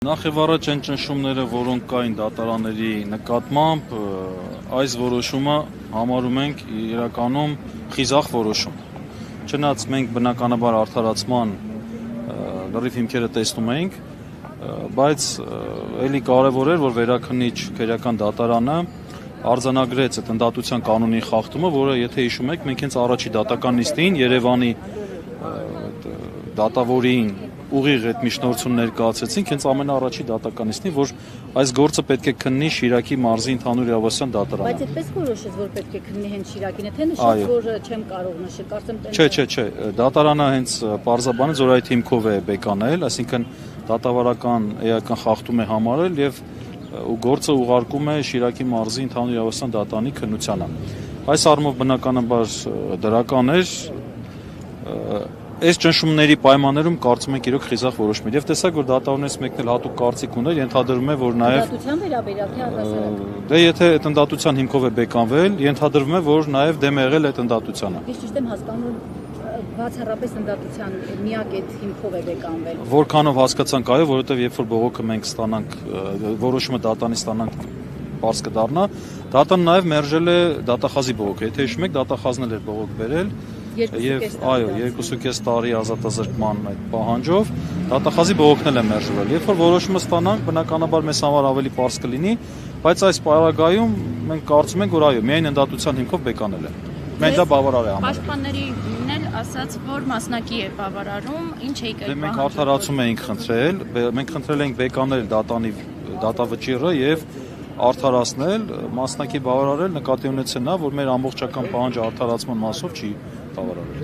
Նախ եւ առաջ այն ճնշումները, որոնք կային դատարանների նկատմամբ, այս որոշումը համարում ենք իրականում խիզախ որոշում։ Չնայած մենք բնականաբար արդարացման լրիվ հիմքերը տեսնում էինք, բայց էլի կարևոր էր, որ վերաքննիչ քրեական դատարանը արձանագրեց այդ ընդդատության կանոնի խախտումը, որը եթե հիշում եք, մենք հենց առաջի դատական նիստին Երևանի դատավորին ուղիղ այդ միջնորդություն ներկայացրեցինք հենց ամենաառաջի դատական նիստին, որ այս գործը պետք է քննի Շիրակի մարզի ընդհանուր իրավասության դատարանը։ Բայց այդպես որոշեց, որ պետք է քննի հենց Շիրակին, թե նշեց, որ չեմ կարող նշել, կարծեմ Չէ, դատարանը հենց պարզաբանեց, որ այդ հիմքով է բեկանել, այսինքն դատավարական էական խախտում է համարել եւ ու գործը ուղարկում է Շիրակի մարզի ընդհանուր իրավասության դատարանի քննությանը։ Այս առումով բնականաբար դրական էր Այս ճնշումների պայմաններում կարծում ենք իրոք խիզախ որոշում էր եւ տեսակ որ դատավորներից մեկն էլ հատուկ կարծիք ուներ ենթադրվում է որ նաեւ ընդդատության վերաբերյալ թե առհասարակ դե եթե այդ ընդդատության հիմքով է բեկանվել ենթադրվում է որ նաեւ դեմ է եղել այդ ընդդատությանը Ես ճիշտ եմ հասկանում բացառապես ընդդատության միակ այդ հիմքով է բեկանվել Որքանով հասկացանք այո որովհետեւ երբ որ բողոքը մենք ստանանք որոշումը դատանի ստանանք բարձ կդառնա դատան նաեւ մերժել է դատախազի բողոքը եթե հիշում եք դատախազն էլ էր բողոք բերել Եվ այո, 2.5 տարի ազատազրկման այդ պահանջով դատախազի բողոքնել է մերժվել։ Երբ որ որոշումը ստանանք, բնականաբար մեզ համար ավելի պարզ կլինի, բայց այս պարագայում մենք կարծում ենք, որ այո, միայն ընդդատության հիմքով բեկանել է։ Մենք դա բավարար է համարում։ Պաշտպաններին էլ ասաց, որ մասնակի է բավարարում, ինչ եք այդ մենք արդարացում էինք խնդրել, մենք խնդրել էինք բեկանել դատավճիռը եւ արդարացնել, մասնակի բավարարել նկատի ունեցել նա, որ մեր ամբողջական պահանջը արդարացման մասով չի բավարարել։